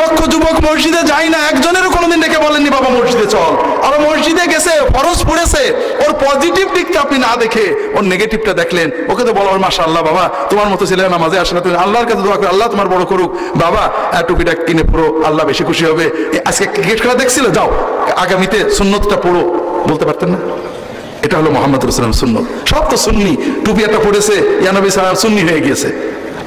লক্ষ যুবক মসজিদে যায় না, একজনেরও কোনোদিন ডেকে বলেননি বাবা মসজিদে চল। আর মসজিদে গেছে, ফরজ পড়েছে, ওর পজিটিভ দিকটা আপনি না দেখে ওর নেগেটিভটা দেখলেন। ওকে তো বলো মাশাআল্লাহ বাবা তোমার মতো ছেলে নামাজে আসে না, তুমি আল্লাহর কাছে দোয়া করে আল্লাহ তোমার বড় করুক, বাবা টুপিটা কিনে পড়ো, আল্লাহ বেশি খুশি হবে। আজকে ক্রিকেট খেলা দেখছিল, যাও আগামীতে সুন্নতটা পড়ো, বলতে পারতেন না? এটা হলো মুহাম্মদ রাসূলুল্লাহ সুন্নত। সব তো সুন্নি, টুপি একটা পড়েছে, ইয়া নবী সাল্লাল্লাহু আলাইহি ওয়াসাল্লাম সুন্নি হয়ে গিয়েছে।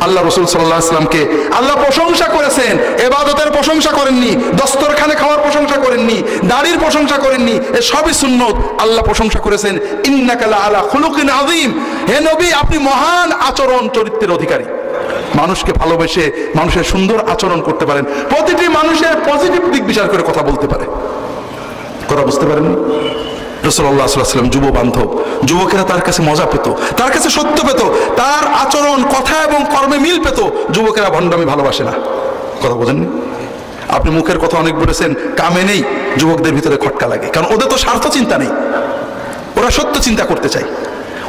আল্লাহ রাসূল সাল্লাল্লাহু আলাইহি ওয়াসাল্লামকে আল্লাহ প্রশংসা করেছেন, ইবাদতের প্রশংসা করেননি, দস্তরখানে খাওয়ার প্রশংসা করেননি, দাড়ির প্রশংসা করেননি, এ সবই সুন্নত। আল্লাহ প্রশংসা করেছেন ইন্নাকা লাআলা খুলুকিন আযীম, হে নবী আপনি মহান আচরণ চরিত্রের অধিকারী। মানুষকে ভালোবেসে মানুষের সুন্দর আচরণ করতে পারেন, প্রতিটি মানুষের পজিটিভ দিক বিচার করে কথা বলতে পারে। কথা বুঝতে পারেন? রাসূলুল্লাহ সাল্লাল্লাহু আলাইহি ওয়াসাল্লাম যুব বান্ধব, যুবকেরা তার কাছে মজা পেত, তার কাছে সত্য পেত, তার আচরণ কথা এবং কর্মে মিল পেত। যুবকেরা ভণ্ডামি ভালোবাসে না। কথা বোঝেননি? আপনি মুখের কথা অনেক বলেছেন, কামে নেই, যুবকদের ভিতরে খটকা লাগে, কারণ ওদের তো স্বার্থ চিন্তা নেই, ওরা সত্য চিন্তা করতে চায়।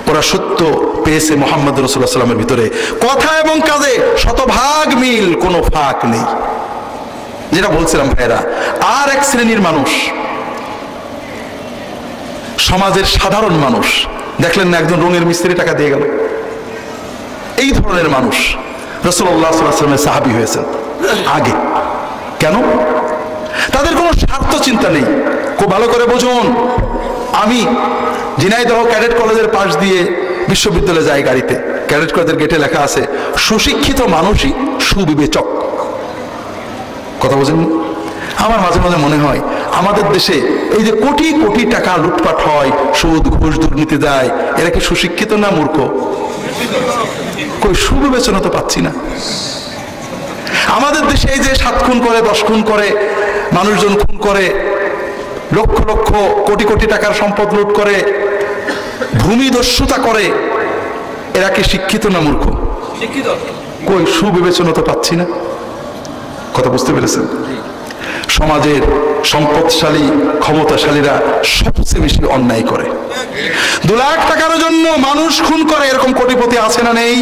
ওরা সত্য পেয়েছে মুহাম্মদ রাসূলুল্লাহ সাল্লাল্লাহু আলাইহি ওয়াসাল্লামের ভিতরে, কথা এবং কাজে শতভাগ মিল, কোনো ফাঁক নেই। যেটা বলছিলাম ভাইরা, আর এক শ্রেণীর মানুষ, সমাজের সাধারণ মানুষ, দেখলেন না একজন রঙের মিস্ত্রি টাকা দিয়ে গেল, এই ধরনের মানুষ রাসূলুল্লাহ সাল্লাল্লাহু আলাইহি ওয়াসাল্লামের সাহাবী হয়েছেন আগে। কেন? তাদের কোনো স্বার্থ চিন্তা নেই। খুব ভালো করে বুঝুন, আমি ঝিনাইদহ ক্যাডেট কলেজের পাশ দিয়ে বিশ্ববিদ্যালয়ে যাই গাড়িতে, ক্যাডেট কলেজের গেটে লেখা আছে সুশিক্ষিত মানুষই সুবিবেচক। কথা বোঝেন? আমার মাঝে মাঝে মনে হয় আমাদের দেশে এই যে কোটি কোটি টাকা লুটপাট হয়, সুদ ঘুষ দুর্নীতি দেয়, এরা কি সুশিক্ষিত না মূর্খ? কই সুবিবেচনা তো পাচ্ছি না। আমাদের দেশে এই যে 7 খুন করে 10 খুন করে, মানুষজন খুন করে, লক্ষ লক্ষ কোটি কোটি টাকার সম্পদ লুট করে, ভূমিদস্যুতা করে, এরা কি শিক্ষিত না মূর্খ? কই সুবিবেচনা তো পাচ্ছি না। কথা বুঝতে পেরেছেন? সমাজের সম্পদশালী ক্ষমতাশালীরা সবচেয়ে বেশি অন্যায় করে। 2 লাখ টাকার জন্য মানুষ খুন করে, এরকম কোটিপতি আছে না নেই?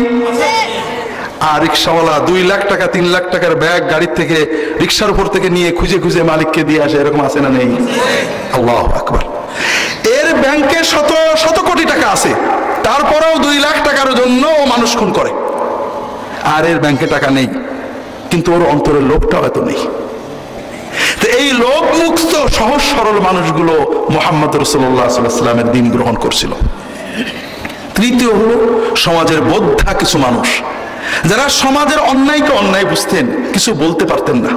আর রিক্সাওয়ালা 2 লাখ টাকা 3 লাখ টাকার ব্যাগ গাড়ির থেকে রিক্সার উপর থেকে নিয়ে খুঁজে খুঁজে মালিককে দিয়ে আসে, এরকম আছে না নেই? আল্লাহু আকবার। এর ব্যাংকে শত শত কোটি টাকা আছে, তারপরেও 2 লাখ টাকার জন্য ও মানুষ খুন করে। আর এর ব্যাংকে টাকা নেই, কিন্তু ওর অন্তরের লোভটাও এত নেই। তো এই লোভ মুক্ত সহজ সরল মানুষগুলো মুহাম্মদ রাসূলুল্লাহ সাল্লাল্লাহু আলাইহি ওয়াসাল্লামের দ্বীন গ্রহণ করছিল। তৃতীয় হলো সমাজের বোদ্ধা কিছু মানুষ, যারা সমাজের অন্যায়কে অন্যায় বুঝতেন, কিছু বলতে পারতেন না।